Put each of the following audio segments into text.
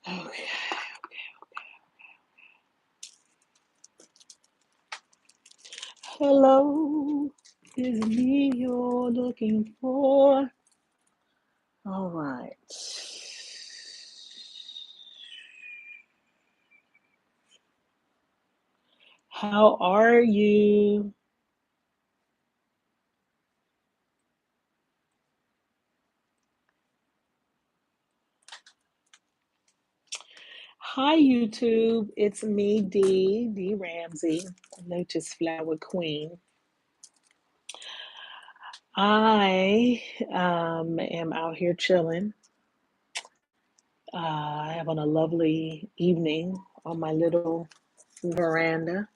Okay. Hello, is me you're looking for? All right. How are you? Hi, YouTube. It's me, D Ramsey, Lotus Flower Queen. I am out here chilling, having a lovely evening on my little veranda,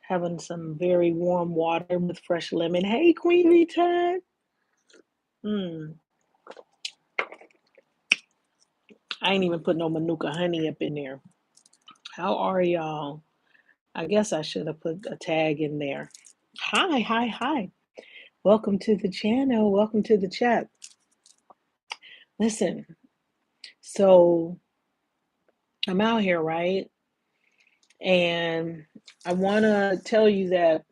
having some very warm water with fresh lemon. Hey, Queen Rita. Mm, I ain't even put no Manuka honey up in there. How are y'all? I guess I should have put a tag in there. Hi, hi, hi. Welcome to the channel. Welcome to the chat. Listen, so I'm out here, right? And I want to tell you that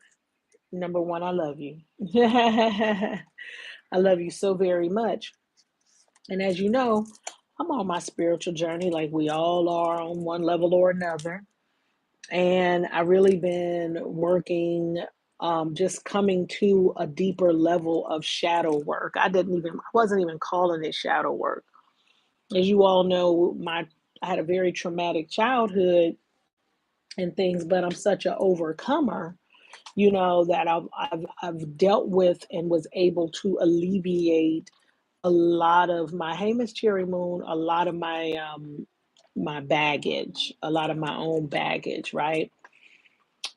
number one, I love you. I love you so very much. And as you know, I'm on my spiritual journey, like we all are on one level or another. And I really been working, just coming to a deeper level of shadow work. I wasn't even calling it shadow work. As you all know, I had a very traumatic childhood and things, but I'm such an overcomer, that I've dealt with and was able to alleviate a lot of my, hey Miss Cherry Moon, a lot of my baggage, a lot of my own baggage, right?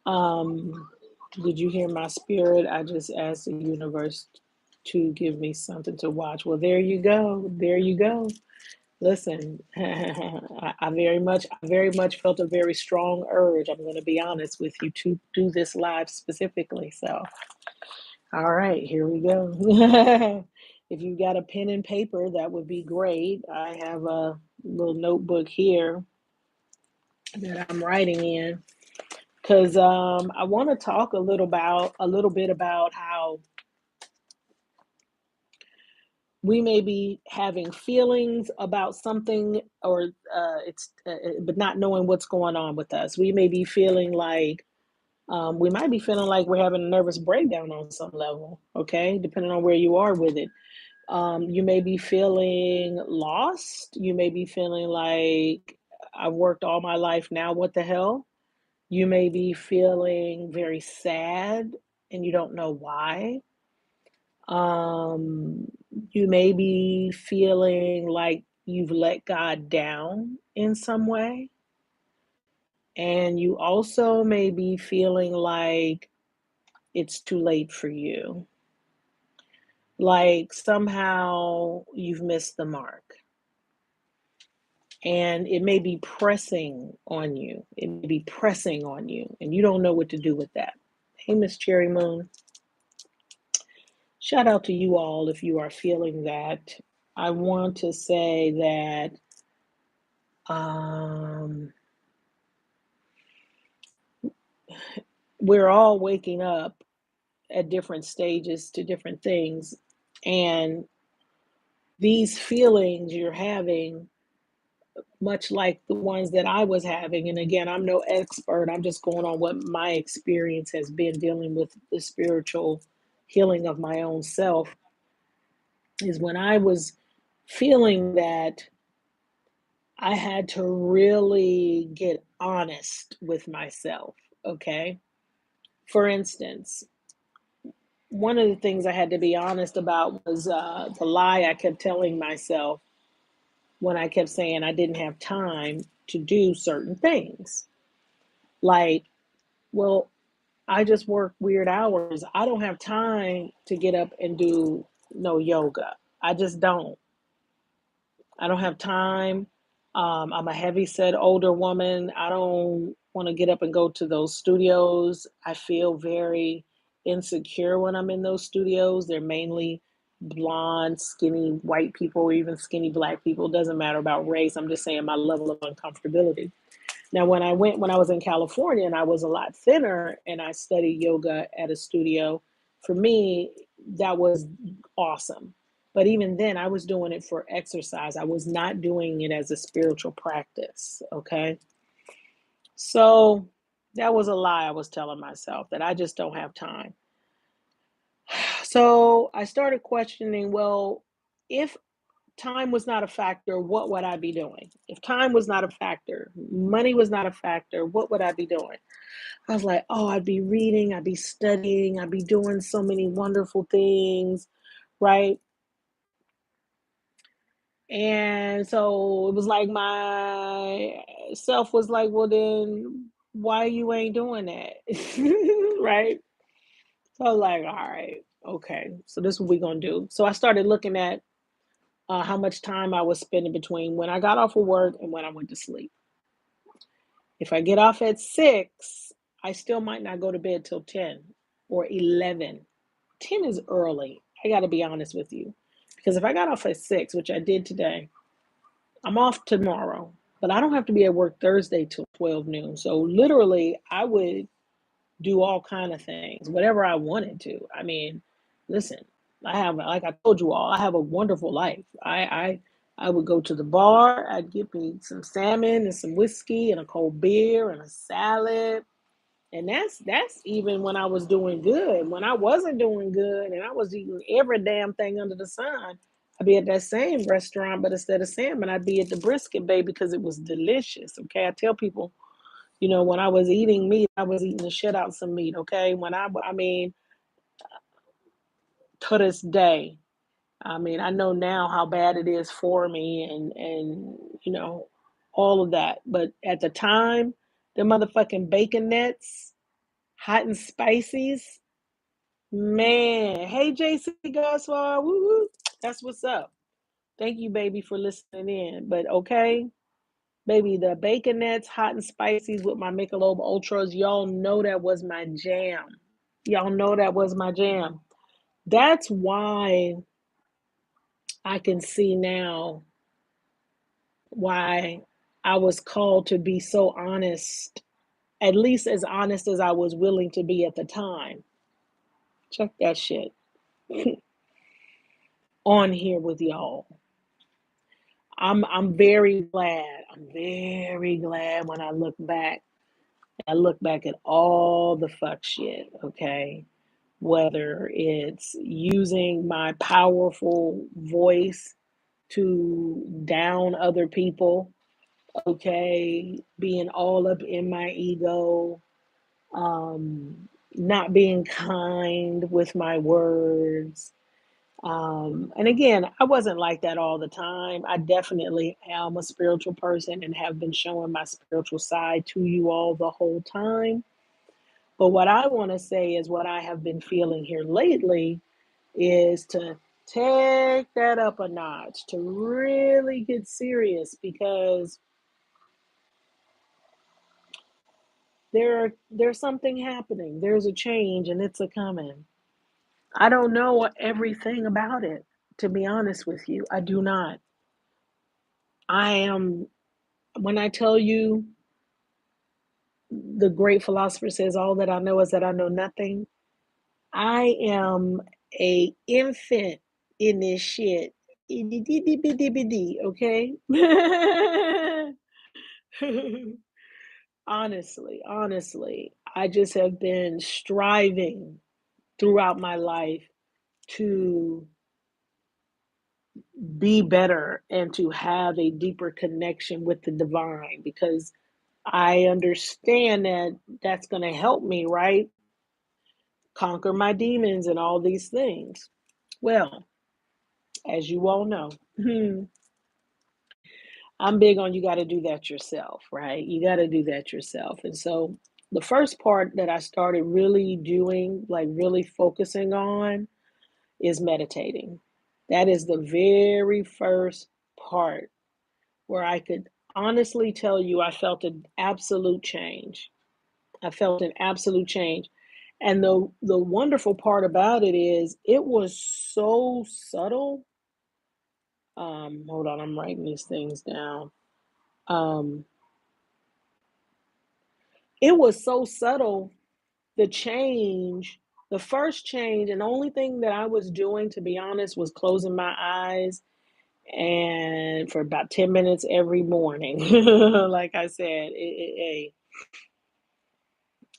Um, did you hear my spirit? I just asked the universe to give me something to watch. Well, there you go. There you go. Listen, I very much felt a very strong urge. I'm going to be honest with you to do this live specifically. So, all right, here we go. If you got a pen and paper, that would be great. I have a little notebook here that I'm writing in because I want to talk a little bit about how we may be having feelings about something, or but not knowing what's going on with us. We may be feeling like we might be feeling like we're having a nervous breakdown on some level. Okay, depending on where you are with it. You may be feeling lost. You may be feeling like I've worked all my life now. What the hell? You may be feeling very sad and you don't know why. Um, you may be feeling like you've let God down in some way. And you also may be feeling like it's too late for you. Like somehow you've missed the mark. And it may be pressing on you. It may be pressing on you, and you don't know what to do with that. Hey, Miss Cherry Moon. Shout out to you all if you are feeling that. I want to say that um, we're all waking up at different stages to different things. And these feelings you're having, much like the ones that I was having, and again, I'm no expert, I'm just going on what my experience has been dealing with the spiritual healing of my own self, is when I was feeling that I had to really get honest with myself. Okay. For instance, one of the things I had to be honest about was the lie I kept telling myself when I kept saying I didn't have time to do certain things. Like, well, I just work weird hours. I don't have time to get up and do no yoga. I just don't. I don't have time. I'm a heavy set older woman. I don't want to get up and go to those studios. I feel very insecure when I'm in those studios. They're mainly blonde, skinny white people, or even skinny black people. It doesn't matter about race. I'm just saying my level of uncomfortability. Now, when I was in California and I was a lot thinner and I studied yoga at a studio, for me, that was awesome. But even then, I was doing it for exercise. I was not doing it as a spiritual practice. Okay. So that was a lie I was telling myself that I just don't have time. So I started questioning, well, if time was not a factor, what would I be doing? If time was not a factor, money was not a factor, what would I be doing? I was like, oh, I'd be reading, I'd be studying, I'd be doing so many wonderful things, right? And so it was like my self was like, well, then why you ain't doing that? Right? So I was like, all right, okay. So this is what we're gonna do. So I started looking at how much time I was spending between when I got off of work and when I went to sleep. If I get off at 6, I still might not go to bed till 10 or 11. 10 is early. I got to be honest with you. Because if I got off at 6, which I did today, I'm off tomorrow, but I don't have to be at work Thursday till 12 noon. So literally, I would do all kind of things, whatever I wanted to. I mean, listen, I have, like I told you all, I have a wonderful life. I would go to the bar. I'd get me some salmon and some whiskey and a cold beer and a salad. And that's even when I was doing good. When I wasn't doing good and I was eating every damn thing under the sun, I'd be at that same restaurant, but instead of salmon, I'd be at the brisket bay because it was delicious. Okay, I tell people, when I was eating meat, I was eating the shit out some meat. Okay, I mean, to this day, I mean, I know now how bad it is for me, and all of that. But at the time, the motherfucking bacon nets, hot and spices, man. Hey, JC Goswell, woo woo. That's what's up. Thank you, baby, for listening in. But okay, baby, the bacon nets, hot and spices with my Michelob Ultras, y'all know that was my jam. Y'all know that was my jam. That's why I can see now why I was called to be so honest, at least as honest as I was willing to be at the time. Check that shit on here with y'all. I'm very glad. I'm very glad when I look back. I look back at all the fuck shit, okay? Whether it's using my powerful voice to down other people, okay, being all up in my ego, not being kind with my words. And again, I wasn't like that all the time. I definitely am a spiritual person and have been showing my spiritual side to you all the whole time. But what I want to say is what I have been feeling here lately is to take that up a notch, to really get serious because there's something happening. There's a change and it's a coming. I don't know everything about it, to be honest with you. I do not. I am, when I tell you the great philosopher says, all that I know is that I know nothing, I am a infant in this shit. Okay? Honestly, I just have been striving throughout my life to be better and to have a deeper connection with the divine because I understand that that's going to help me, right? Conquer my demons and all these things. Well, as you all know, I'm big on you got to do that yourself, right? You got to do that yourself. And so the first part that I started really doing, like really focusing on, is meditating. That is the very first part where I could honestly tell you I felt an absolute change. I felt an absolute change. And the wonderful part about it is it was so subtle. Hold on, I'm writing these things down. Um, it was so subtle, the change, the first change, and the only thing that I was doing, to be honest, was closing my eyes and for about 10 minutes every morning. Like I said,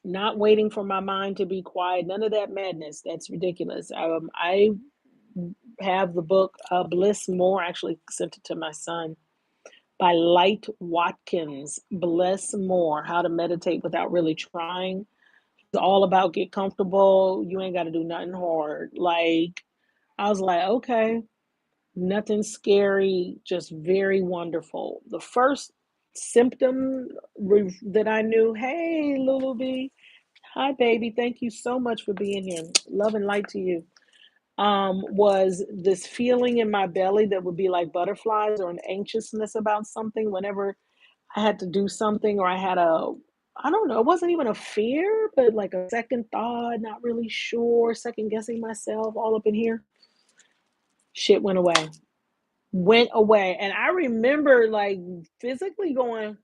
not waiting for my mind to be quiet, none of that madness. That's ridiculous. I have the book Bliss More. I actually sent it to my son, by Light Watkins. Bliss More: How to Meditate Without Really Trying. It's all about get comfortable. You ain't got to do nothing hard. Like, I was like, okay, nothing scary, just very wonderful. The first symptom that I knew, hey, Lulu B, hi, baby, thank you so much for being here. Love and light to you. Was this feeling in my belly that would be like butterflies, or an anxiousness about something whenever I had to do something, or I had I don't know, it wasn't even a fear, but like a second thought, not really sure, second guessing myself, all up in here. Shit went away. Went away. And I remember like physically going,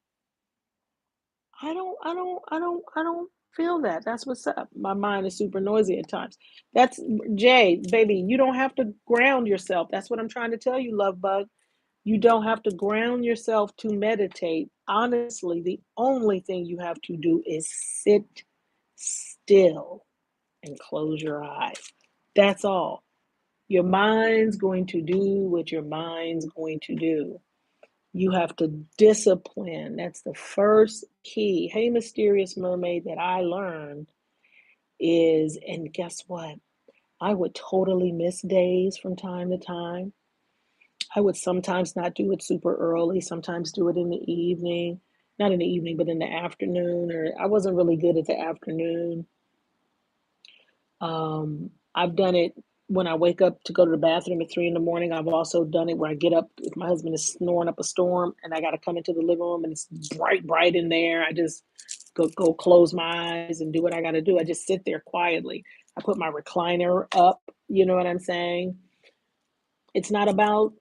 I don't feel that. That's what's up. My mind is super noisy at times. That's Jay, baby, you don't have to ground yourself. That's what I'm trying to tell you, love bug. You don't have to ground yourself to meditate. Honestly, the only thing you have to do is sit still and close your eyes. That's all. Your mind's going to do what your mind's going to do. You have to discipline. That's the first key. Hey, mysterious mermaid, that I learned is, and guess what? I would totally miss days from time to time. I would sometimes not do it super early, sometimes do it in the evening. Not in the evening, but in the afternoon, or I wasn't really good at the afternoon. I've done it when I wake up to go to the bathroom at 3 in the morning. I've also done it where I get up if my husband is snoring up a storm and I got to come into the living room and it's bright, bright in there. I just go close my eyes and do what I got to do. I just sit there quietly. I put my recliner up. You know what I'm saying? It's not about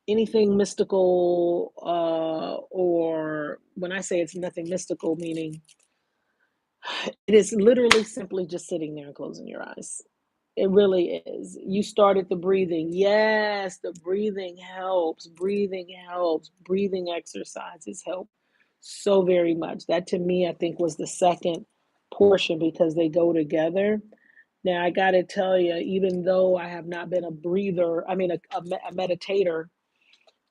anything mystical, or when I say it's nothing mystical, meaning it is literally simply just sitting there and closing your eyes. It really is. You started the breathing. Yes, the breathing helps. Breathing helps. Breathing exercises help so very much. That to me, I think, was the second portion because they go together. Now, I got to tell you, even though I have not been a breather, I mean, a meditator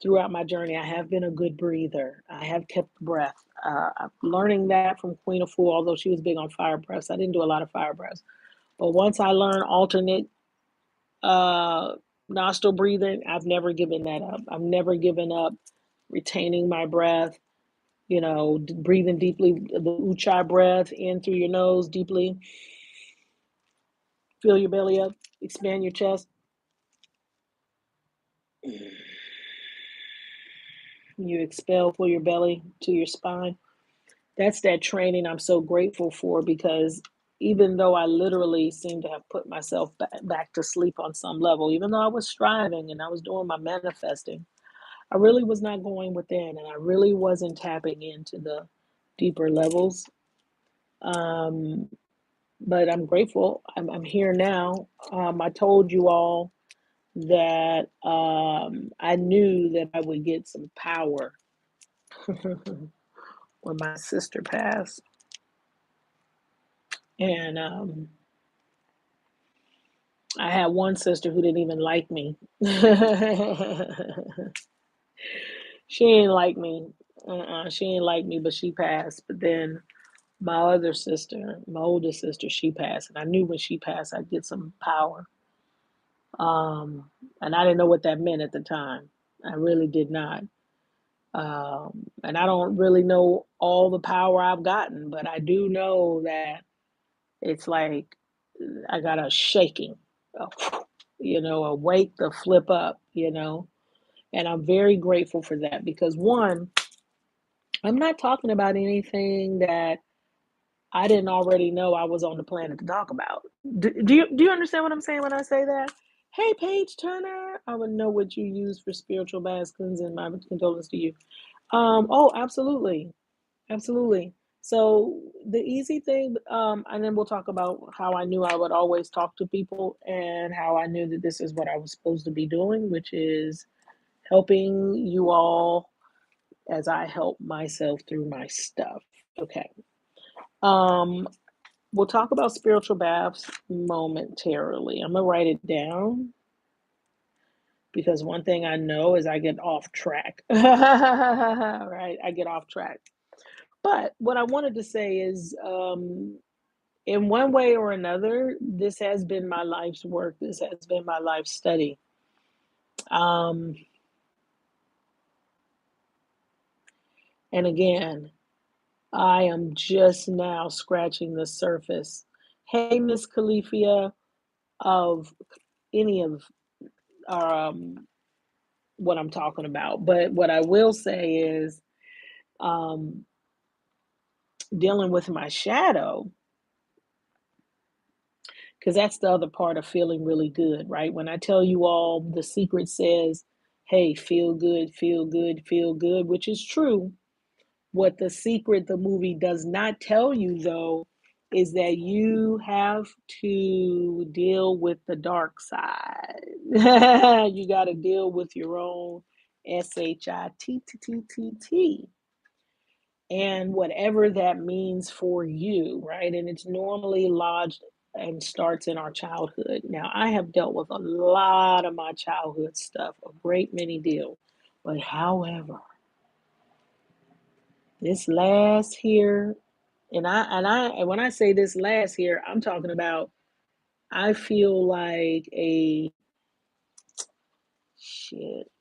throughout my journey, I have been a good breather. I have kept breath. I'm learning that from Queen of Fu, although she was big on fire breaths. I didn't do a lot of fire breaths. But once I learned alternate uh, nostril breathing, I've never given that up. I've never given up retaining my breath, breathing deeply, the Ujjayi breath in through your nose deeply, fill your belly up, expand your chest. You expel for your belly to your spine. That's that training I'm so grateful for because even though I literally seem to have put myself back to sleep on some level, even though I was striving and I was doing my manifesting, I really was not going within and I really wasn't tapping into the deeper levels. Um, but I'm grateful. I'm here now. I told you all that I knew that I would get some power when my sister passed. And I had one sister who didn't even like me. She ain't like me. She ain't like me, but she passed. But then my other sister, my oldest sister, she passed. And I knew when she passed, I'd get some power. And I didn't know what that meant at the time. I really did not. And I don't really know all the power I've gotten, but I do know that it's like I got a shaking, a, a wake the flip up. And I'm very grateful for that because one, I'm not talking about anything that I didn't already know I was on the planet to talk about. Do you understand what I'm saying when I say that? Hey, Paige Turner, I would know what you use for spiritual bath cleansing. My condolences to you. Oh, absolutely, absolutely. So the easy thing, and then we'll talk about how I knew I would always talk to people and how I knew that this is what I was supposed to be doing, which is helping you all as I help myself through my stuff. Okay. Um, we'll talk about spiritual baths momentarily. I'm gonna write it down because one thing I know is I get off track. Right? I get off track. But what I wanted to say is, in one way or another, this has been my life's work. This has been my life study. Um, and again, I am just now scratching the surface. Hey, Miss Califia, of any of um, what I'm talking about. But what I will say is, um, dealing with my shadow, because that's the other part of feeling really good, right? When I tell you all the secret says, hey, feel good, feel good, which is true. What the secret, the movie does not tell you, though, is that you have to deal with the dark side. You got to deal with your own SHITTTT and whatever that means for you, right? And it's normally lodged and starts in our childhood. Now, I have dealt with a lot of my childhood stuff, a great many deals. But however, this last here, and when I say this last here, I'm talking about I feel like a shit.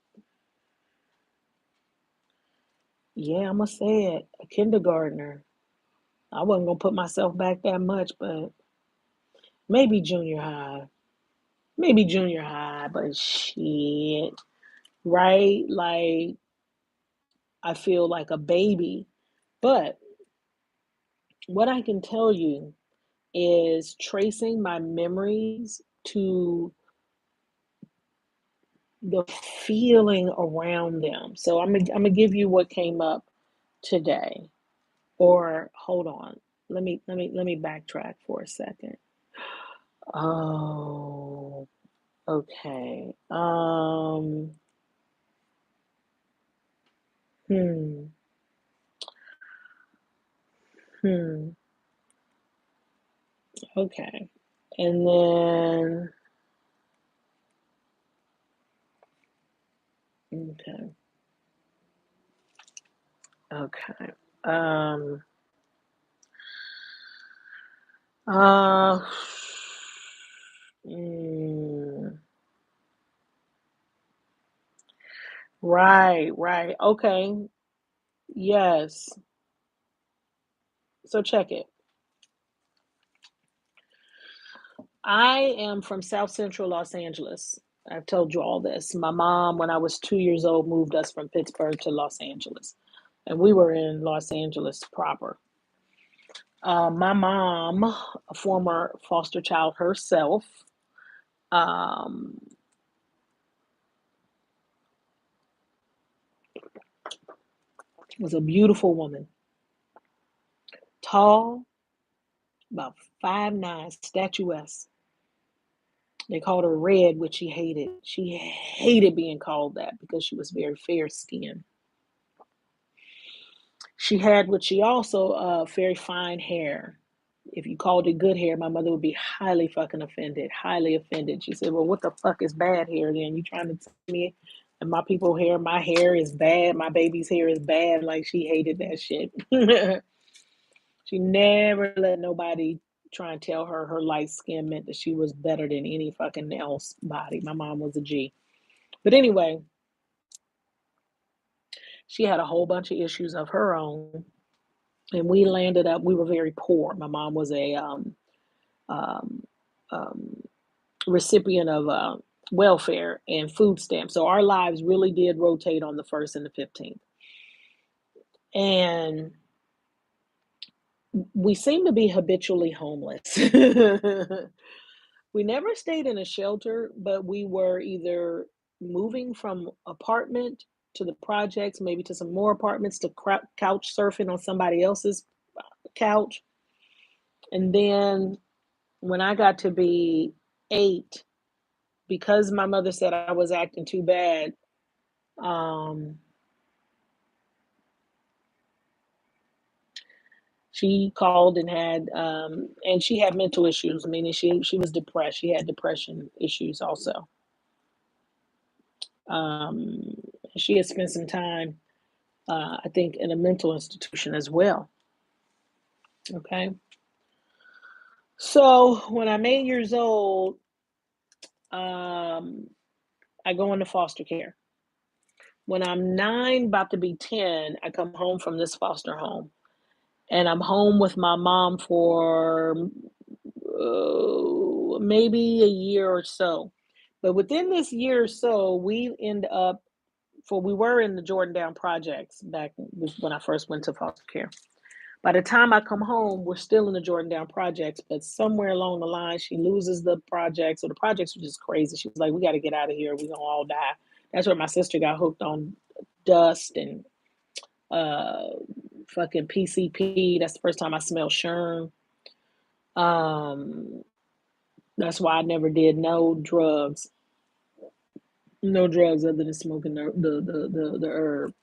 Yeah, I'm gonna say it, a kindergartner. I wasn't gonna put myself back that much, but maybe junior high. Maybe junior high, but shit, right? Like I feel like a baby. But what I can tell you is tracing my memories to the feeling around them. So I'm gonna give you what came up today. Or hold on. Let me backtrack for a second. Oh, okay. Hmm. Hmm. Okay. And then okay. Okay. Um uh mm, right, right. Okay. Yes. So check it. I am from South Central Los Angeles. I've told you all this. My mom, when I was 2 years old, moved us from Pittsburgh to Los Angeles. And we were in Los Angeles proper. My mom, a former foster child herself, um, was a beautiful woman, tall, about 5'9", statuesque. They called her Red, which she hated. She hated being called that because she was very fair skinned. She had what she also very fine hair. If you called it good hair, my mother would be highly fucking offended. Highly offended. She said, "Well, what the fuck is bad hair? Then you trying to tell me and my people hair, my hair is bad. My baby's hair is bad." Like she hated that shit. She never let nobody try and tell her her light skin meant that she was better than any fucking else body. My mom was a G. But anyway, she had a whole bunch of issues of her own. And we landed up, we were very poor. My mom was a um, um, recipient of welfare and food stamps. So our lives really did rotate on the 1st and the 15th. And we seem to be habitually homeless. We never stayed in a shelter, but we were either moving from apartment to the projects, maybe to some more apartments, to couch surfing on somebody else's couch. And then when I got to be 8, because my mother said I was acting too bad, um, she called and and she had mental issues, meaning she was depressed. She had depression issues also. Um, she had spent some time, I think, in a mental institution as well. Okay. So when I'm 8 years old, um, I go into foster care. When I'm 9, about to be 10, I come home from this foster home. And I'm home with my mom for maybe a year or so. But within this year or so, we were in the Jordan Projects back when I first went to foster care. By the time I come home, we're still in the Jordan Projects, but somewhere along the line, she loses the projects. So the projects were just crazy. She was like, we got to get out of here. We're going to all die. That's where my sister got hooked on dust and uh, fucking PCP. That's the first time I smelled Sherm. Um, that's why I never did no drugs other than smoking the herb.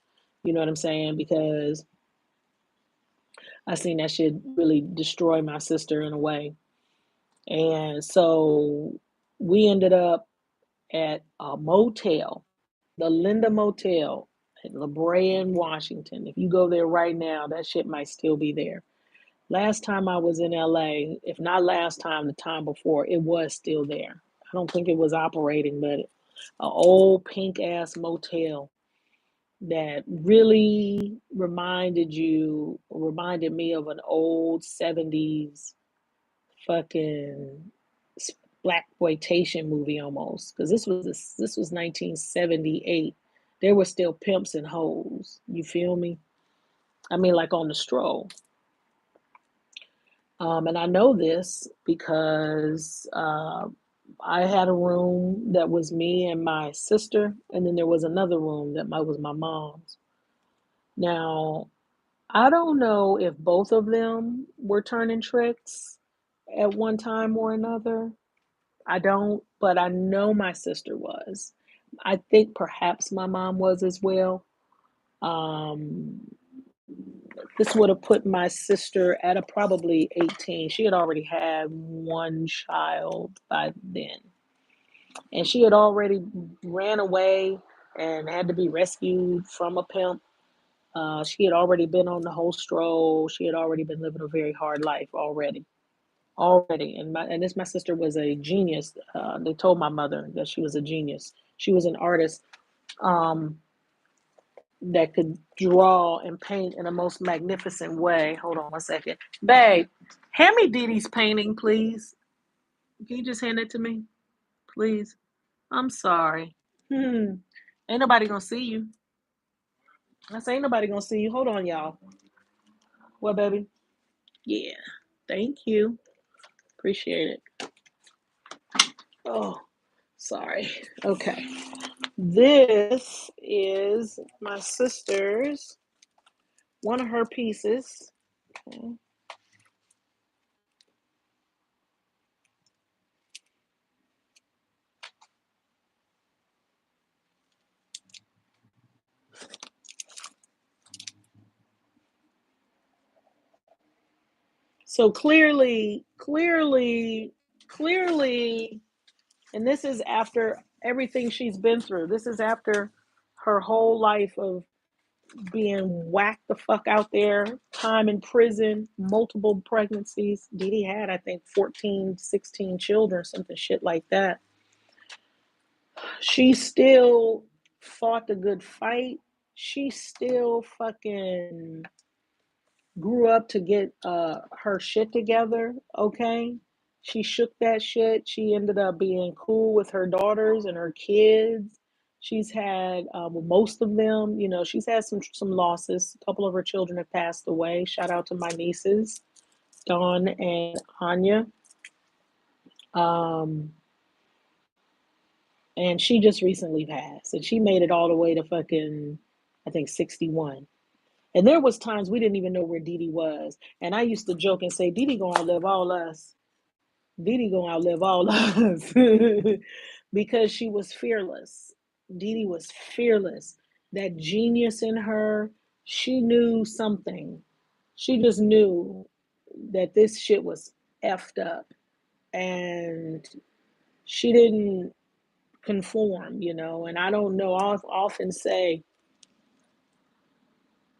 You know what I'm saying? Because I seen that shit really destroy my sister in a way. And so we ended up at a motel, the Linda Motel in La Brea in Washington. If you go there right now, that shit might still be there. Last time I was in LA, if not last time, the time before, it was still there. I don't think it was operating, but an old pink ass motel that really reminded me of an old 70s fucking black exploitation movie almost, because this was 1978. There were still pimps and hoes. You feel me? I mean, like on the stroll. And I know this because I had a room that was me and my sister, and then there was another room that was my mom's. Now, I don't know if both of them were turning tricks at one time or another. I don't, but I know my sister was. I think perhaps my mom was as well. Um, this would have put my sister at a probably 18. She had already had one child by then. And she had already ran away and had to be rescued from a pimp. She had already been on the whole stroll. She had already been living a very hard life already. Already. And this my sister was a genius. They told my mother that she was a genius. She was an artist. Um, that could draw and paint in a most magnificent way. Hold on one second. Babe, hand me Dee Dee's painting, please. Can you just hand it to me? Please. I'm sorry. Ain't nobody gonna see you. I say ain't nobody gonna see you. Hold on, y'all. What, baby? Yeah. Thank you. Appreciate it. Oh, sorry. Okay. This is my sister's, one of her pieces. Okay. So clearly, and this is after everything she's been through. This is after her whole life of being whacked the fuck out there, time in prison, multiple pregnancies. Dee Dee had, I think, 14, 16 children, something shit like that. She still fought the good fight. She still fucking grew up to get her shit together, okay? She shook that shit. She ended up being cool with her daughters and her kids. She's had most of them, she's had some losses. A couple of her children have passed away. Shout out to my nieces. Dawn and Anya. Um, and she just recently passed, and she made it all the way to fucking, I think, 61. And there was times we didn't even know where Dee Dee was. And I used to joke and say, Dee Dee gonna outlive all us. Dee Dee gonna outlive all us. Because she was fearless. Dee Dee was fearless. That genius in her, she knew something. She just knew that this shit was effed up. And she didn't conform, you know. And I don't know, I often say,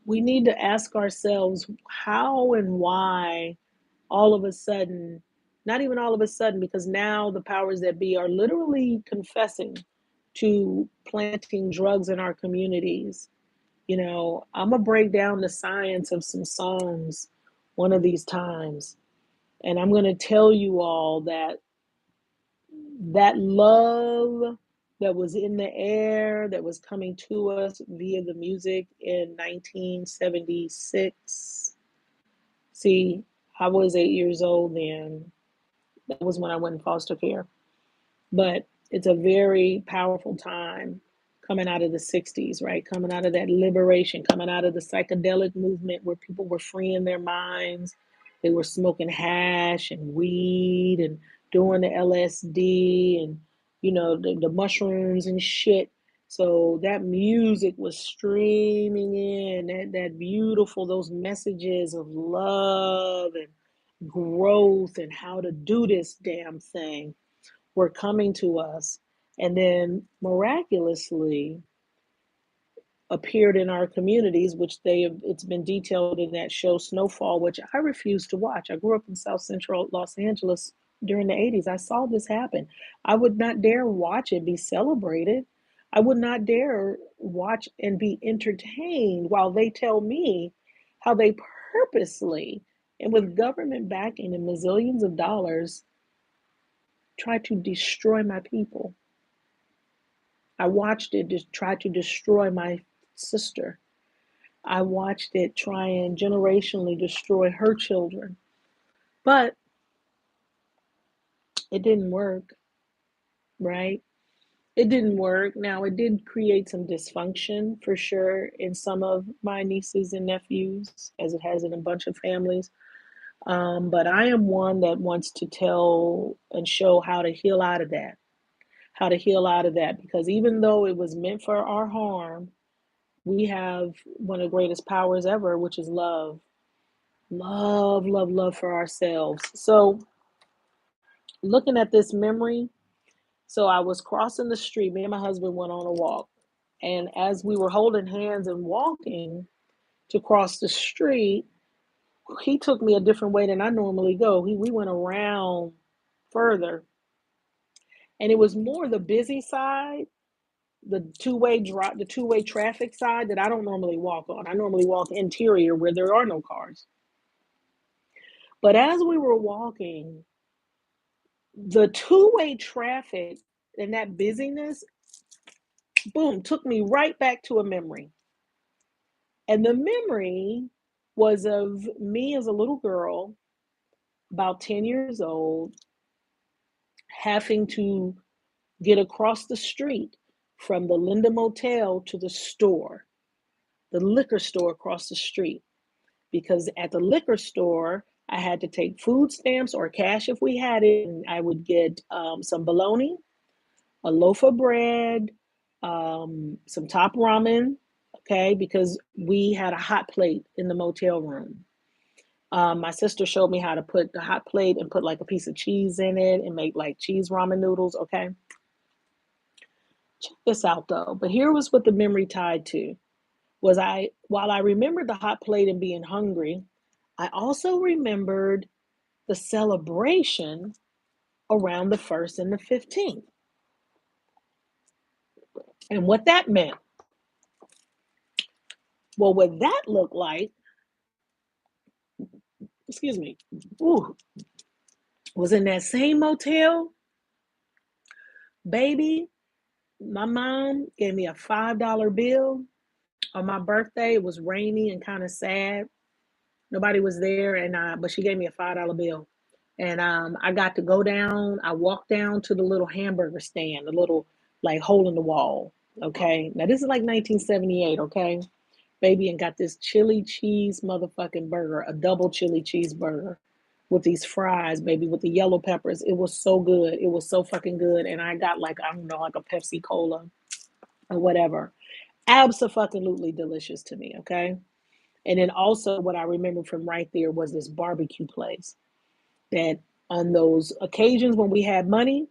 we need to ask ourselves how and why all of a sudden, not even all of a sudden, because now the powers that be are literally confessing to planting drugs in our communities. You know, I'm going to break down the science of some songs one of these times. And I'm going to tell you all that that love that was in the air, that was coming to us via the music in 1976. See, I was 8 years old then. That was when I went in foster care. But it's a very powerful time coming out of the 60s, right? Coming out of that liberation, coming out of the psychedelic movement where people were freeing their minds. They were smoking hash and weed and doing the LSD and, you know, the mushrooms and shit. So that music was streaming in, that beautiful, those messages of love and growth and how to do this damn thing were coming to us, and then miraculously appeared in our communities, which it's been detailed in that show Snowfall, which I refuse to watch. I grew up in South Central Los Angeles during the 80s. I saw this happen. I would not dare watch it be celebrated. I would not dare watch and be entertained while they tell me how they purposely and with government backing and millions of dollars try to destroy my people. I watched it just try to destroy my sister. I watched it try and generationally destroy her children. But it didn't work, right? It didn't work. Now, it did create some dysfunction for sure in some of my nieces and nephews, as it has in a bunch of families. But I am one that wants to tell and show how to heal out of that, how to heal out of that, because even though it was meant for our harm, we have one of the greatest powers ever, which is love. Love, love, love for ourselves. So, looking at this memory, so I was crossing the street. Me and my husband went on a walk. And as we were holding hands and walking to cross the street, he took me a different way than I normally go. We went around further. And it was more the busy side, the two-way traffic side that I don't normally walk on. I normally walk interior where there are no cars. But as we were walking, the two-way traffic and that busyness, boom, took me right back to a memory. And the memory was of me as a little girl, about 10 years old, having to get across the street from the Linda Motel to the store, the liquor store across the street. Because at the liquor store, I had to take food stamps or cash if we had it. And I would get some bologna, a loaf of bread, some top ramen, okay, because we had a hot plate in the motel room. My sister showed me how to put the hot plate and put like a piece of cheese in it and make like cheese ramen noodles, okay? Check this out though. But here was what the memory tied to was while I remembered the hot plate and being hungry, I also remembered the celebration around the 1st and the 15th. And what that meant. Well, what that looked like, excuse me, ooh, was in that same motel, baby. My mom gave me a $5 bill on my birthday. It was rainy and kind of sad. Nobody was there, and but she gave me a $5 bill, and I got to go down. I walked down to the little hamburger stand, the little like hole in the wall. Okay, now this is like 1978. Okay, baby, and got this chili cheese motherfucking burger, a double chili cheeseburger with these fries, baby, with the yellow peppers. It was so good. It was so fucking good. And I got like, I don't know, like a Pepsi Cola or whatever. Absolutely delicious to me. Okay. And then also, what I remember from right there was this barbecue place that on those occasions when we had money,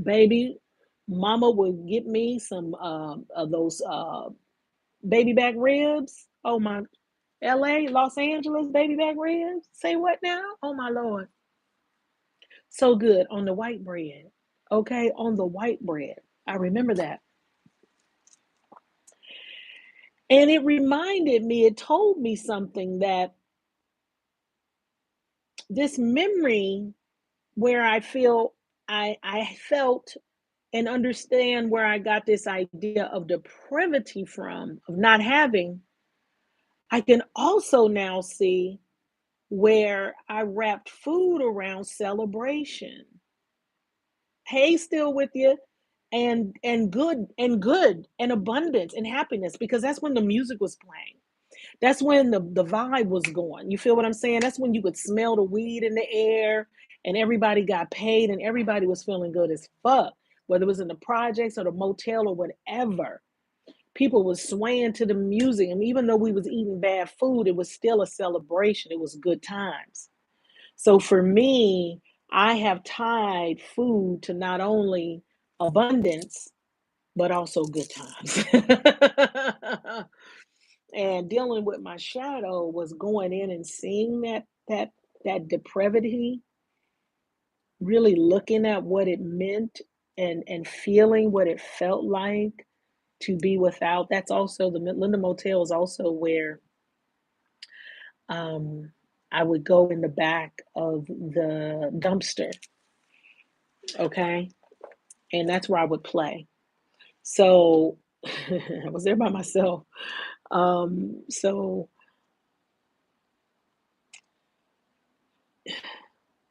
baby, mama would get me some of those baby back ribs. Oh my, LA, Los Angeles, baby back ribs. Say what now? Oh my Lord. So good on the white bread. Okay, on the white bread. I remember that. And it reminded me, it told me something that this memory where I felt and understand where I got this idea of depravity from, of not having, I can also now see where I wrapped food around celebration. Hey, still with you, and good and abundance and happiness, because that's when the music was playing. That's when the vibe was going. You feel what I'm saying? That's when you could smell the weed in the air, and everybody got paid, and everybody was feeling good as fuck. Whether it was in the projects or the motel or whatever, people was swaying to the music, and even though we was eating bad food, it was still a celebration. It was good times. So for me, I have tied food to not only abundance, but also good times. And dealing with my shadow was going in and seeing that depravity, really looking at what it meant, and feeling what it felt like to be without. That's also the Linda Motel is also where um, I would go in the back of the dumpster, okay, and that's where I would play. So I was there by myself. So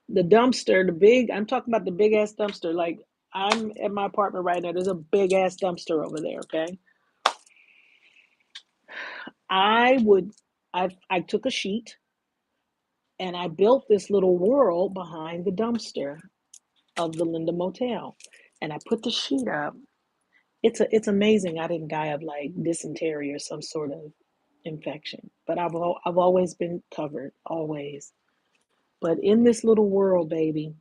the dumpster, I'm talking about the big ass dumpster. Like, I'm at my apartment right now. There's a big ass dumpster over there. Okay. I would, I took a sheet and I built this little world behind the dumpster of the Linda Motel, and I put the sheet up. It's amazing. I didn't die of like dysentery or some sort of infection, but I've always been covered, always. But in this little world, baby,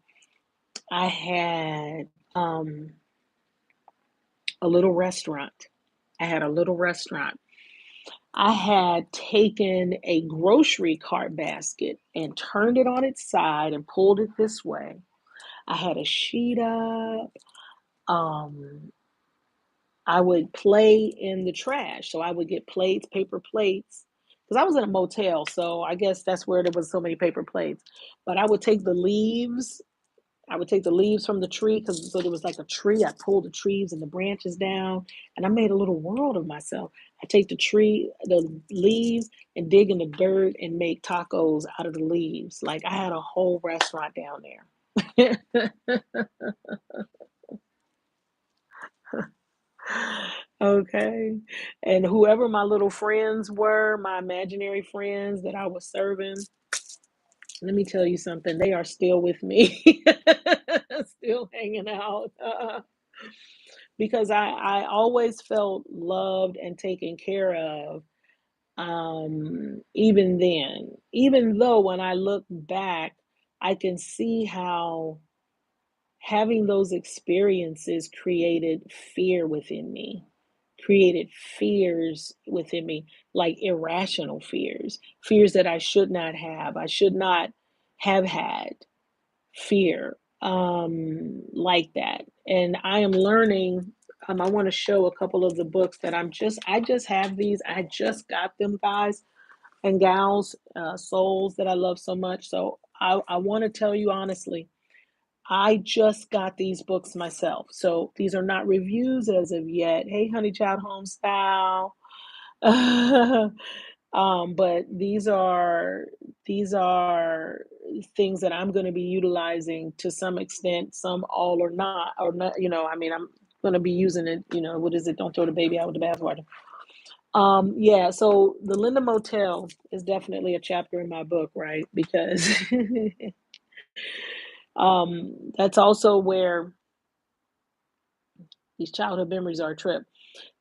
I had a little restaurant. I had a little restaurant. I had taken a grocery cart basket and turned it on its side and pulled it this way. I had a sheet up. Um, I would play in the trash. So I would get plates, paper plates, because I was in a motel. So I guess that's where there was so many paper plates. But I would take the leaves from the tree, because so there was like a tree. I pulled the trees and the branches down, and I made a little world of myself. I take the leaves, and dig in the dirt and make tacos out of the leaves. Like, I had a whole restaurant down there. Okay. And whoever my little friends were, my imaginary friends that I was serving, let me tell you something, they are still with me, still hanging out. Because I always felt loved and taken care of, even then. Even though when I look back, I can see how having those experiences created fears within me, like irrational fears, fears that I should not have. I should not have had fear like that. And I am learning. I want to show a couple of the books that I just have these. I just got them, guys and gals, souls that I love so much. So I want to tell you honestly, I just got these books myself. So these are not reviews as of yet. Hey, Honey Child Home Style. But these are things that I'm going to be utilizing to some extent, some all or not. I mean, I'm going to be using it. What is it? Don't throw the baby out with the bathwater. Yeah. So the Linda Motel is definitely a chapter in my book, right? Because that's also where these childhood memories are a trip.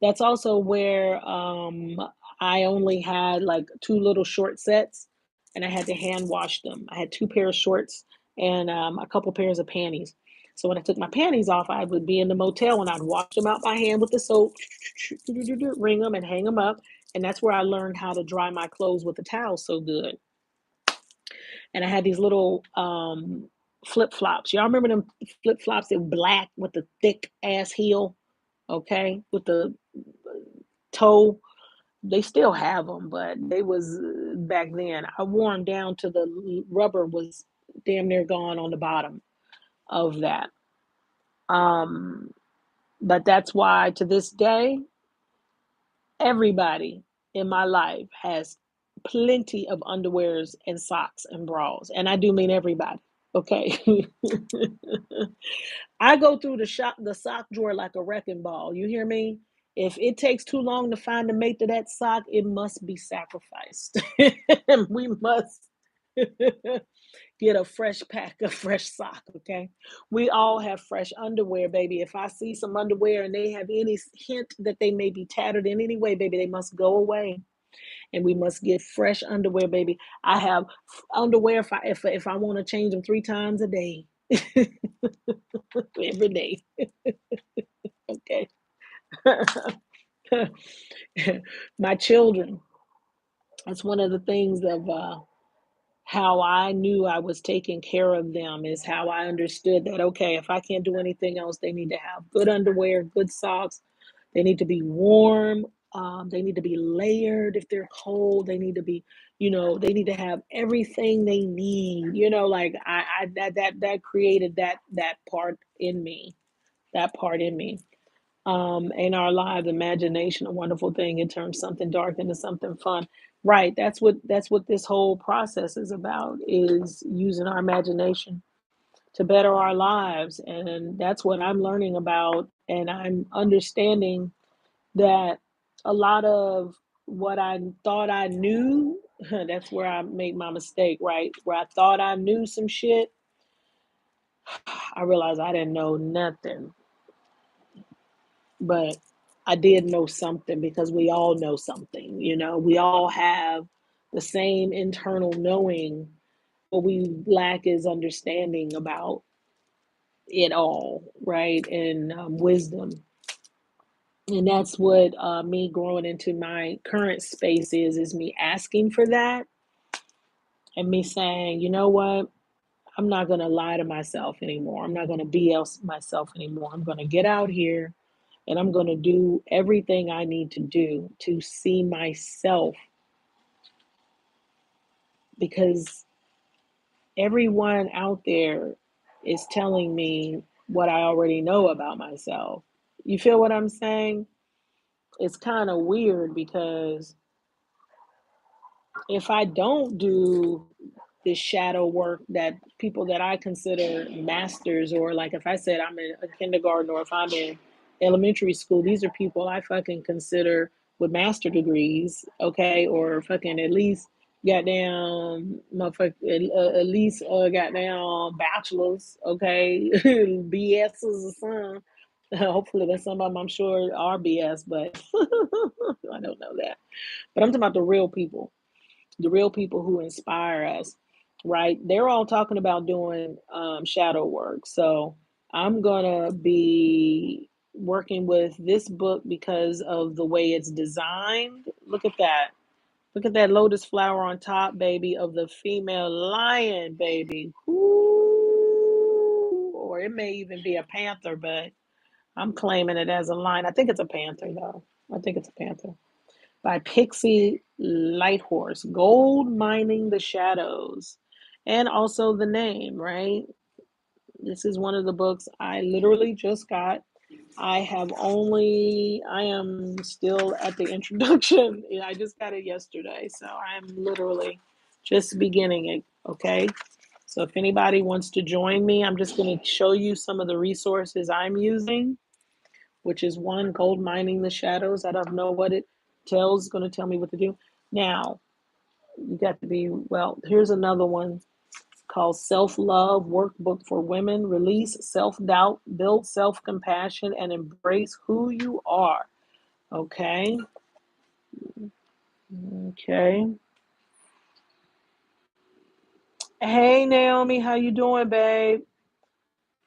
That's also where I only had like two little short sets and I had to hand wash them. I had two pairs of shorts and a couple pairs of panties. So when I took my panties off, I would be in the motel and I'd wash them out by hand with the soap, wring them and hang them up. And that's where I learned how to dry my clothes with the towel so good. And I had these little flip flops. Y'all remember them flip flops? They're black with the thick ass heel, okay, with the toe. They still have them, but they was back then. I wore them down to the rubber was damn near gone on the bottom of that. Um, but that's why to this day, everybody in my life has plenty of underwears and socks and bras, and I do mean everybody. Okay, I go through the sock drawer like a wrecking ball. You hear me? If it takes too long to find a mate to that sock, it must be sacrificed. We must get a fresh pack of fresh sock, okay? We all have fresh underwear, baby. If I see some underwear and they have any hint that they may be tattered in any way, baby, they must go away. And we must get fresh underwear, baby. I have underwear if I want to change them 3 times a day. Every day. Okay. My children, that's one of the things of how I knew I was taking care of them is how I understood that, okay, if I can't do anything else, they need to have good underwear, good socks. They need to be warm. They need to be layered if they're cold. They need to be, they need to have everything they need. Like that created that part in me, that part in me. In our lives, imagination, a wonderful thing. It turns something dark into something fun. Right. That's what this whole process is about, is using our imagination to better our lives. And that's what I'm learning about. And I'm understanding that a lot of what I thought I knew, that's where I made my mistake, right? Where I thought I knew some shit, I realized I didn't know nothing. But I did know something because we all know something, we all have the same internal knowing. What we lack is understanding about it all, right? And wisdom. And that's what me growing into my current space is me asking for that and me saying, you know what? I'm not going to lie to myself anymore. I'm not going to BS myself anymore. I'm going to get out here and I'm going to do everything I need to do to see myself, because everyone out there is telling me what I already know about myself. You feel what I'm saying? It's kind of weird because if I don't do this shadow work that people that I consider masters, or like if I said I'm in a kindergarten or if I'm in elementary school, these are people I fucking consider with master degrees, okay, or fucking at least goddamn motherfucker, at least goddamn bachelors, okay, BSs or some. Hopefully, there's some of them I'm sure are BS, but I don't know that. But I'm talking about the real people who inspire us, right? They're all talking about doing shadow work. So I'm going to be working with this book because of the way it's designed. Look at that. Look at that lotus flower on top, baby, of the female lion, baby. Ooh. Or it may even be a panther, but I'm claiming it as a lion. I think it's a panther, though. I think it's a panther, by Pixie Lighthorse, Gold Mining the Shadows. And also the name, right? This is one of the books I literally just got. I am still at the introduction. I just got it yesterday, so I'm literally just beginning it. Okay. So if anybody wants to join me, I'm just going to show you some of the resources I'm using, which is one, Gold Mining the Shadows. I don't know what it tells, going to tell me what to do. Now, you got to be, well, here's another one called Self Love Workbook for Women. Release self doubt, build self compassion, and embrace who you are. Okay. Okay. Hey Naomi, how you doing, babe?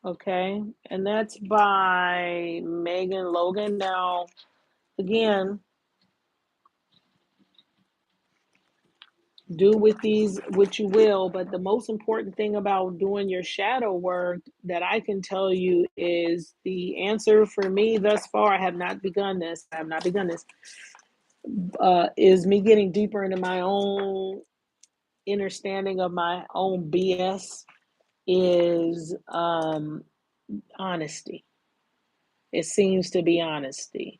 Okay. And that's by Megan Logan. Now, again, do with these what you will, but the most important thing about doing your shadow work that I can tell you is the answer for me thus far. I have not begun this. I have not begun this. Is me getting deeper into my own understanding of my own BS is honesty. It seems to be honesty.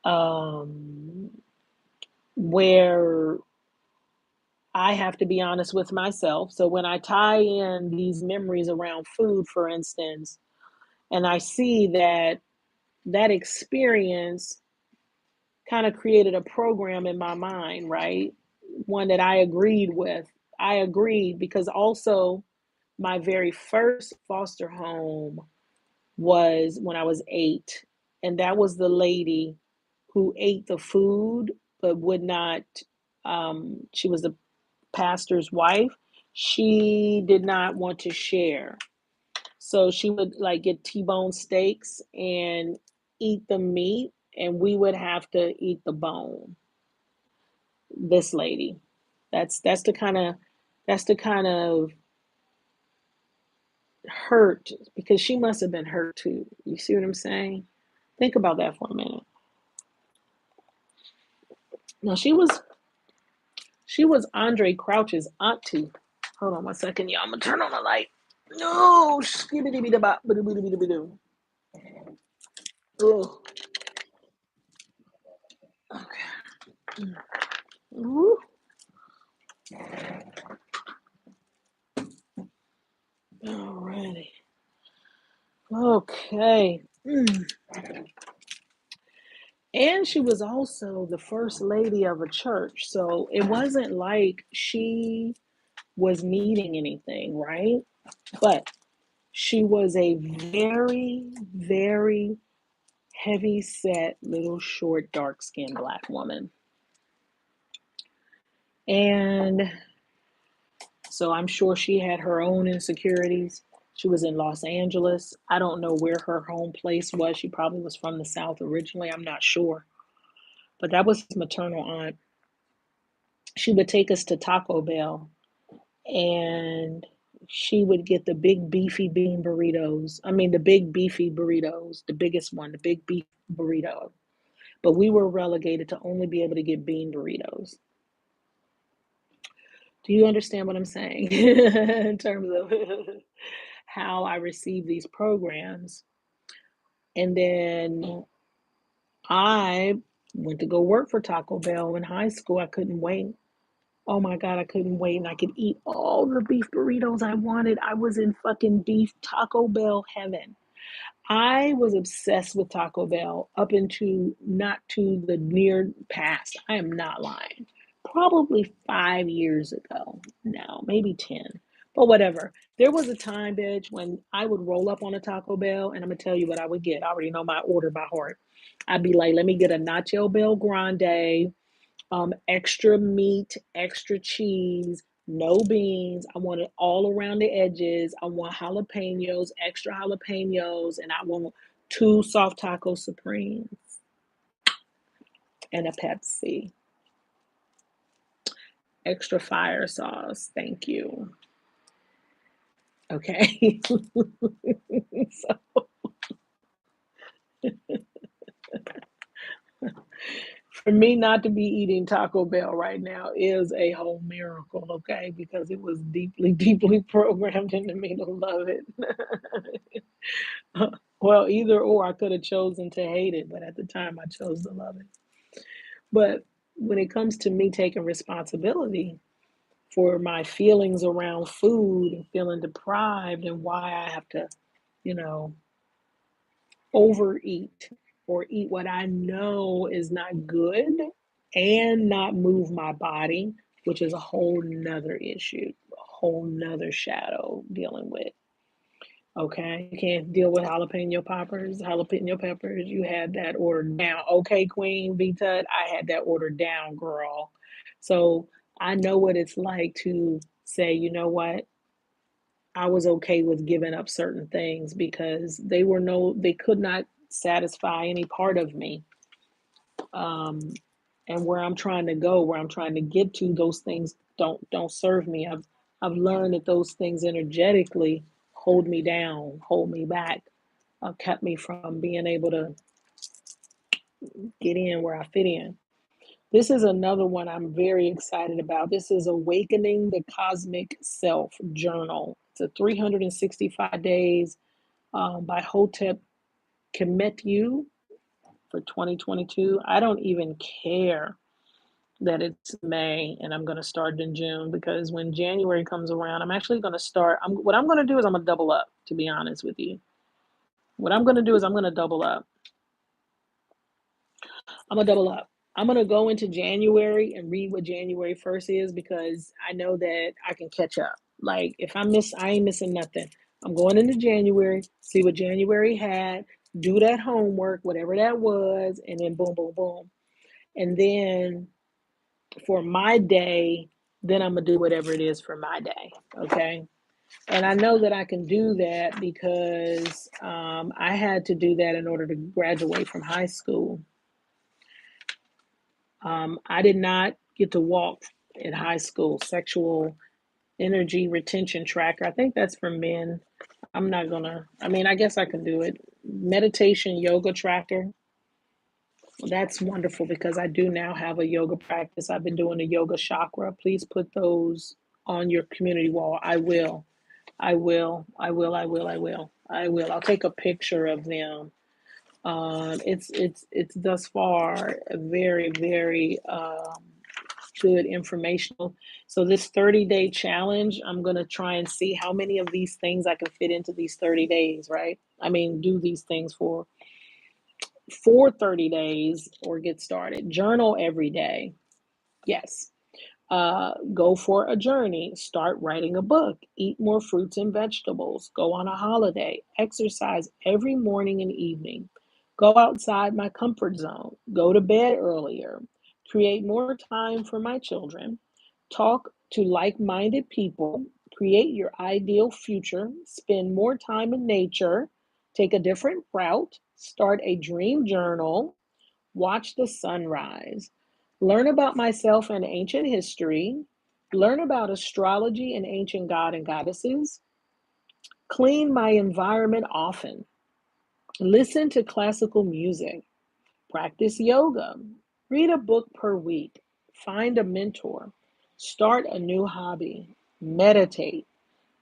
Um, where I have to be honest with myself. So when I tie in these memories around food, for instance, and I see that that experience kind of created a program in my mind, right? One that I agreed with. I agreed because also my very first foster home was when I was 8. And that was the lady who ate the food but would not, she was the pastor's wife. She did not want to share. So she would like get T-bone steaks and eat the meat, and we would have to eat the bone. This lady. That's the kind of that's the kind of hurt because she must have been hurt too. You see what I'm saying? Think about that for a minute. Now she was Andre Crouch's auntie. Hold on one second, y'all. I'm gonna turn on the light. No, skibbity bidi bop, bidi bidi bidi bidi. Oh, okay. Woo. Alrighty. Okay. And she was also the first lady of a church. So it wasn't like she was needing anything, right? But she was a very, very heavy set, little short, dark skinned black woman. And so I'm sure she had her own insecurities. She was in Los Angeles. I don't know where her home place was. She probably was from the South originally. I'm not sure. But that was his maternal aunt. She would take us to Taco Bell and she would get the big beefy bean burritos. I mean, the big beefy burritos, the biggest one, the big beef burrito. But we were relegated to only be able to get bean burritos. Do you understand what I'm saying in terms of how I receive these programs? And then I went to go work for Taco Bell in high school. I couldn't wait. Oh my God, I couldn't wait. And I could eat all the beef burritos I wanted. I was in fucking beef Taco Bell heaven. I was obsessed with Taco Bell up into not to the near past. I am not lying. Probably 5 years ago. No, maybe 10. But whatever. There was a time, bitch, when I would roll up on a Taco Bell and I'm going to tell you what I would get. I already know my order by heart. I'd be like, let me get a Nacho Bell Grande, extra meat, extra cheese, no beans. I want it all around the edges. I want jalapenos, extra jalapenos, and I want 2 soft taco supremes and a Pepsi. Extra fire sauce. Thank you. Okay. So For me not to be eating Taco Bell right now is a whole miracle, okay? Because it was deeply, deeply programmed into me to love it. Well, either or, I could have chosen to hate it, but at the time I chose to love it. But when it comes to me taking responsibility for my feelings around food and feeling deprived and why I have to, you know, overeat or eat what I know is not good and not move my body, which is a whole nother issue, a whole nother shadow dealing with. Okay, you can't deal with jalapeno peppers. You had that ordered down. Okay, Queen V Tut, I had that ordered down, girl. So I know what it's like to say, you know what, I was okay with giving up certain things because they could not satisfy any part of me. Um, and where I'm trying to go, where I'm trying to get to, those things don't serve me. I've learned that those things energetically hold me down, hold me back, kept me from being able to get in where I fit in. This is another one I'm very excited about. This is Awakening the Cosmic Self Journal. It's a 365 days by Hotep Kemetu for 2022. I don't even care that it's May and I'm going to start in June, because when January comes around, I'm actually going to start. What I'm going to do is I'm going to double up, to be honest with you. What I'm going to do is I'm going to double up. I'm going to double up. I'm going to go into January and read what January 1st is, because I know that I can catch up. Like if I ain't missing nothing. I'm going into January, see what January had, do that homework, whatever that was, and then boom, boom, boom. And then for my day, then I'm gonna do whatever it is for my day. Okay. And I know that I can do that because I had to do that in order to graduate from high school. I did not get to walk in high school. Sexual energy retention tracker. I think that's for men. I'm not gonna, I mean, I guess I can do it. Meditation yoga tracker. That's wonderful because I do now have a yoga practice. I've been doing the yoga chakra. Please put those on your community wall. I will. I will. I will. I will. I will. I will. I'll take a picture of them. It's thus far a very, very good informational. So this 30-day challenge, I'm gonna try and see how many of these things I can fit into these 30 days, right? I mean, do these things for 30 days or get started. Journal every day. Yes. Go for a journey, start writing a book, eat more fruits and vegetables, go on a holiday, exercise every morning and evening, go outside my comfort zone, go to bed earlier, create more time for my children, talk to like minded people, create your ideal future, spend more time in nature, take a different route, start a dream journal, watch the sunrise, learn about myself and ancient history, learn about astrology and ancient god and goddesses, clean my environment often, listen to classical music, practice yoga, read a book per week, find a mentor, start a new hobby, meditate,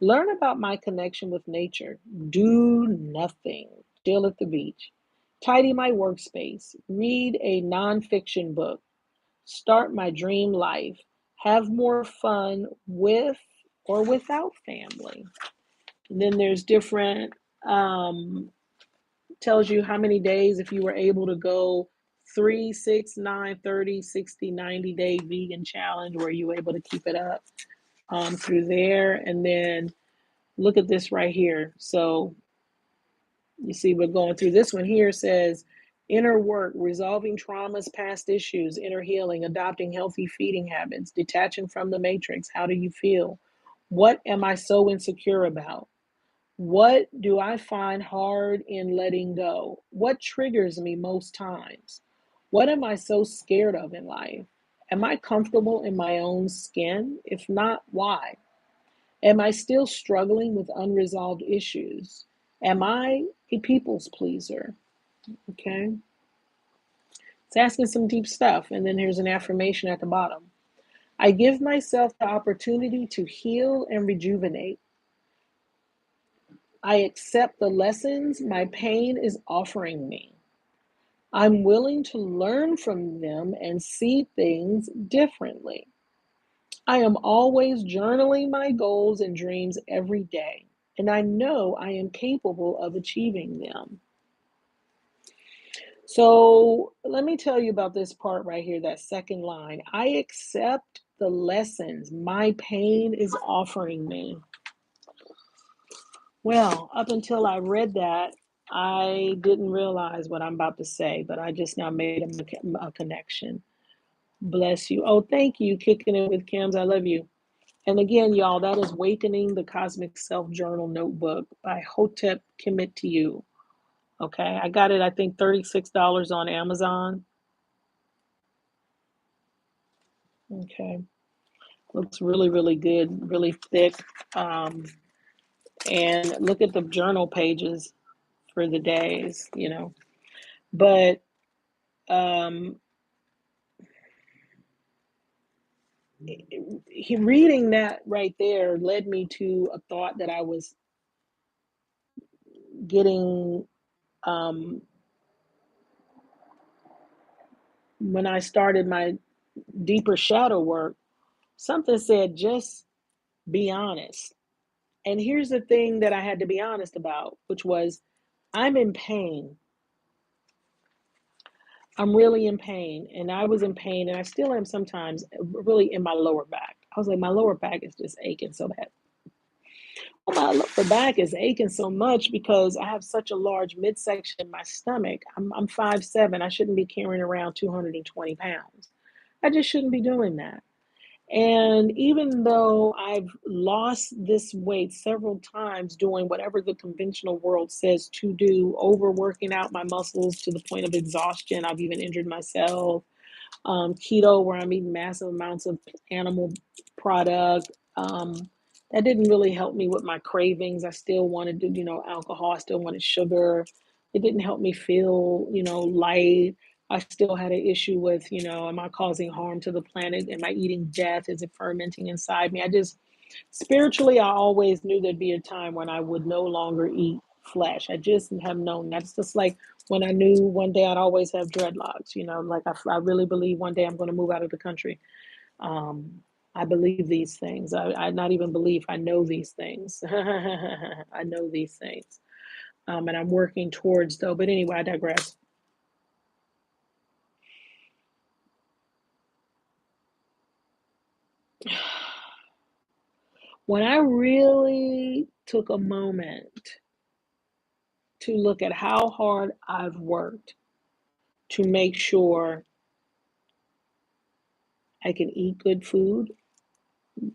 learn about my connection with nature, do nothing, chill at the beach, tidy my workspace, read a nonfiction book, start my dream life, have more fun with or without family. And then there's different, tells you how many days if you were able to go 3, 6, 9, 30, 60, 90-day vegan challenge, were you able to keep it up through there. And then look at this right here. So you see, we're going through this one here. Says inner work, resolving traumas, past issues, inner healing, adopting healthy feeding habits, detaching from the matrix. How do you feel? What am I so insecure about? What do I find hard in letting go? What triggers me most times? What am I so scared of in life? Am I comfortable in my own skin? If not, why? Am I still struggling with unresolved issues? Am I a people's pleaser? Okay. It It's asking some deep stuff. And then here's an affirmation at the bottom. I give myself the opportunity to heal and rejuvenate. I accept the lessons my pain is offering me. I'm willing to learn from them and see things differently. I am always journaling my goals and dreams every day, and I know I am capable of achieving them. So, let me tell you about this part right here, that second line. I accept the lessons my pain is offering me. Well, up until I read that, I didn't realize what I'm about to say, but I just now made a connection. Bless you. Oh, thank you. Kicking it with Kims. I love you. And again, y'all, that is Wakening the Cosmic Self Journal Notebook by Hotep Kemet to You. Okay. I got it, I think, $36 on Amazon. Okay. Looks really, really good, really thick. Um, and look at the journal pages for the days, you know. But um, reading that right there led me to a thought that I was getting um, when I started my deeper shadow work. Something said, just be honest. And here's the thing that I had to be honest about, which was I'm in pain. I'm really in pain. And I was in pain, and I still am sometimes, really in my lower back. I was like, my lower back is just aching so bad. Well, my lower back is aching so much because I have such a large midsection in my stomach. I'm 5'7". I shouldn't be carrying around 220 pounds. I just shouldn't be doing that. And even though I've lost this weight several times doing whatever the conventional world says to do, overworking out my muscles to the point of exhaustion, I've even injured myself. Keto, where I'm eating massive amounts of animal product. That didn't really help me with my cravings. I still wanted to, alcohol. I still wanted sugar. It didn't help me feel, light. I still had an issue with, am I causing harm to the planet? Am I eating death? Is it fermenting inside me? Spiritually, I always knew there'd be a time when I would no longer eat flesh. I just have known that. It's just like when I knew one day I'd always have dreadlocks, like I really believe one day I'm going to move out of the country. Um, I believe these things. I not even believe, I know these things. I know these things. And I'm working towards, though. But anyway, I digress. When I really took a moment to look at how hard I've worked to make sure I can eat good food,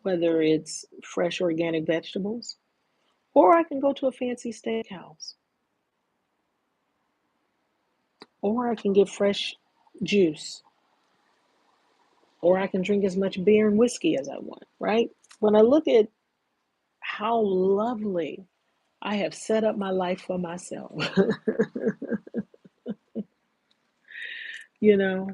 whether it's fresh organic vegetables, or I can go to a fancy steakhouse, or I can get fresh juice, or I can drink as much beer and whiskey as I want, right? When I look at how lovely I have set up my life for myself, you know,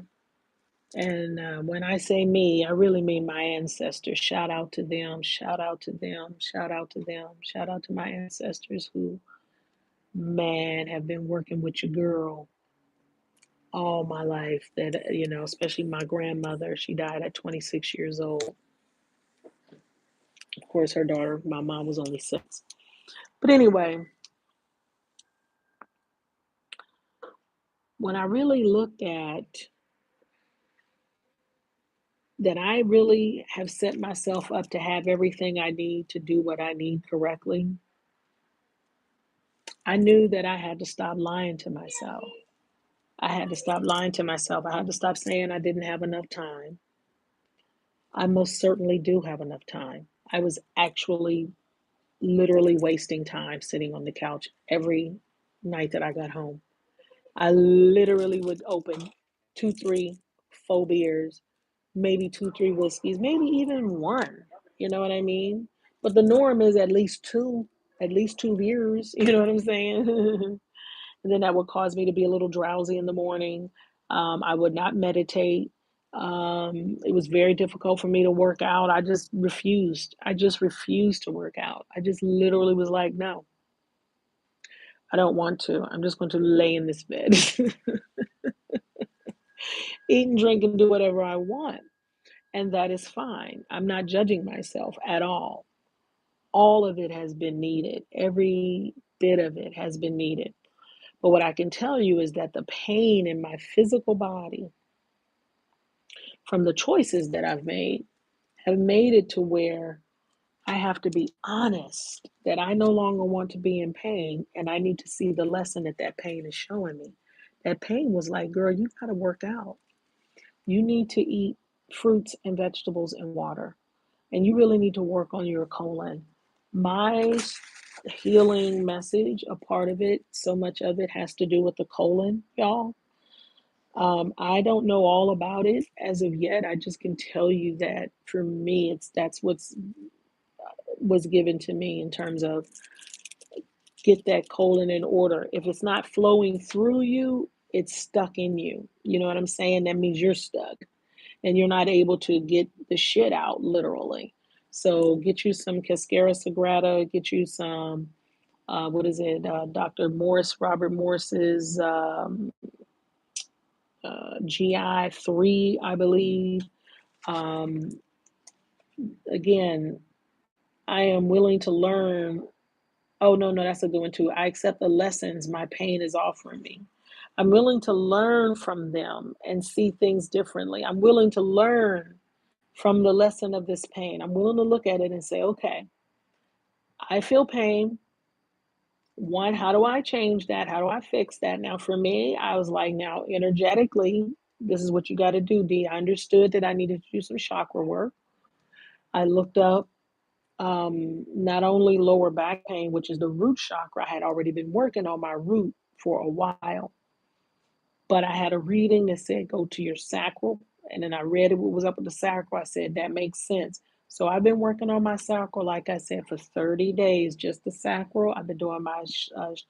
and when I say me, I really mean my ancestors. Shout out to them, shout out to them, shout out to them, shout out to my ancestors who, man, have been working with your girl all my life. That, especially my grandmother, she died at 26 years old. Of course, her daughter, my mom, was only 6. But anyway, when I really looked at that, I really have set myself up to have everything I need to do what I need correctly. I knew that I had to stop lying to myself. I had to stop lying to myself. I had to stop saying I didn't have enough time. I most certainly do have enough time. I was actually literally wasting time sitting on the couch every night that I got home. I literally would open 2, 3, 4 beers, maybe 2, 3 whiskeys, maybe even one. You know what I mean? But the norm is at least two beers. You know what I'm saying? And then that would cause me to be a little drowsy in the morning. I would not meditate. It was very difficult for me to work out. I just refused. I just refused to work out. I just literally was like, no, I don't want to. I'm just going to lay in this bed, eat and drink and do whatever I want. And that is fine. I'm not judging myself at all. All of it has been needed. Every bit of it has been needed. But what I can tell you is that the pain in my physical body from the choices that I've made have made it to where I have to be honest that I no longer want to be in pain, and I need to see the lesson that that pain is showing me. That pain was like, girl, you got to work out. You need to eat fruits and vegetables and water, and you really need to work on your colon. My healing message, a part of it, so much of it has to do with the colon, y'all. I don't know all about it as of yet. I just can tell you that for me, that's what's was given to me in terms of get that colon in order. If it's not flowing through you, it's stuck in you. You know what I'm saying? That means you're stuck and you're not able to get the shit out, literally. So get you some Cascara Sagrada, get you some, what is it, Dr. Morris, Robert Morris's GI3, I believe. Um, Again, I am willing to learn. Oh, no, no, that's a good one too. I accept the lessons my pain is offering me. I'm willing to learn from them and see things differently. I'm willing to learn from the lesson of this pain. I'm willing to look at it and say, okay, I feel pain. One, how do I change that? How do I fix that? Now, for me, I was like, now, energetically, this is what you got to do, D. I understood that I needed to do some chakra work. I looked up not only lower back pain, which is the root chakra. I had already been working on my root for a while, but I had a reading that said go to your sacral. And then I read what was up with the sacral. I said, that makes sense. So I've been working on my sacral, like I said, for 30 days, just the sacral. I've been doing my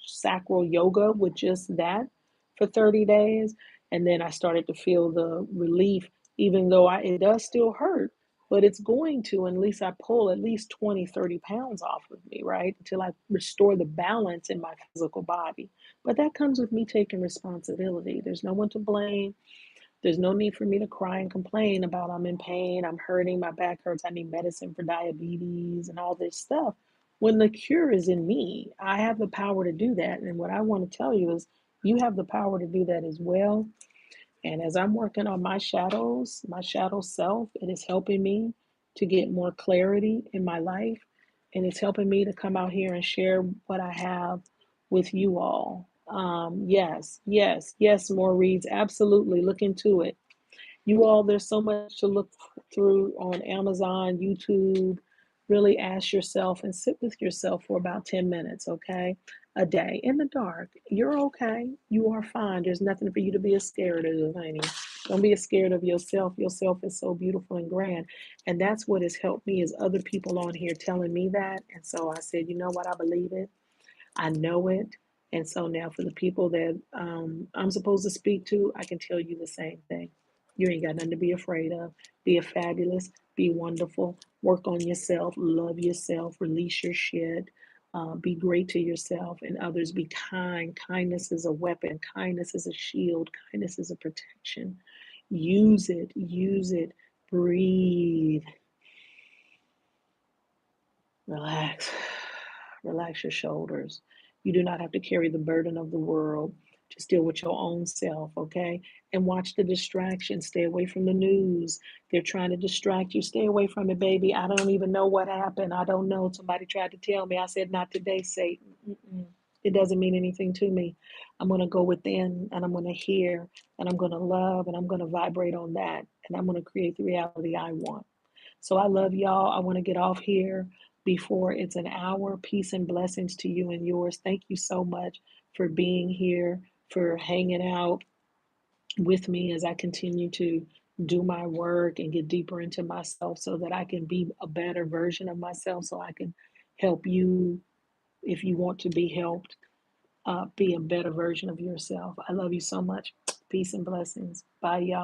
sacral yoga with just that for 30 days. And then I started to feel the relief, even though it does still hurt, but it's going to, at least I pull at least 20, 30 pounds off of me, right? Until I restore the balance in my physical body. But that comes with me taking responsibility. There's no one to blame. There's no need for me to cry and complain about I'm in pain, I'm hurting, my back hurts, I need medicine for diabetes and all this stuff. When the cure is in me, I have the power to do that. And what I want to tell you is you have the power to do that as well. And as I'm working on my shadows, my shadow self, it is helping me to get more clarity in my life. And it's helping me to come out here and share what I have with you all. Yes, yes, yes, more reads. Absolutely. Look into it. You all, there's so much to look through on Amazon, YouTube. Really ask yourself and sit with yourself for about 10 minutes, okay? A day in the dark. You're okay. You are fine. There's nothing for you to be scared of, honey. Don't be scared of yourself. Yourself is so beautiful and grand. And that's what has helped me is other people on here telling me that. And so I said, you know what? I believe it. I know it. And so now for the people that I'm supposed to speak to, I can tell you the same thing. You ain't got nothing to be afraid of. Be a fabulous, be wonderful, work on yourself, love yourself, release your shit, be great to yourself and others, be kind. Kindness is a weapon, kindness is a shield, kindness is a protection. Use it, breathe, relax. Relax your shoulders. You do not have to carry the burden of the world. Just deal with your own self, okay? And watch the distractions. Stay away from the news. They're trying to distract you. Stay away from it, baby. I don't even know what happened. I don't know. Somebody tried to tell me. I said, not today, Satan. Mm-mm. It doesn't mean anything to me. I'm going to go within and I'm going to hear and I'm going to love and I'm going to vibrate on that. And I'm going to create the reality I want. So I love y'all. I want to get off here before it's an hour. Peace and blessings to you and yours. Thank you so much for being here, for hanging out with me as I continue to do my work and get deeper into myself so that I can be a better version of myself, so I can help you if you want to be helped, be a better version of yourself. I love you so much. Peace and blessings. Bye, y'all.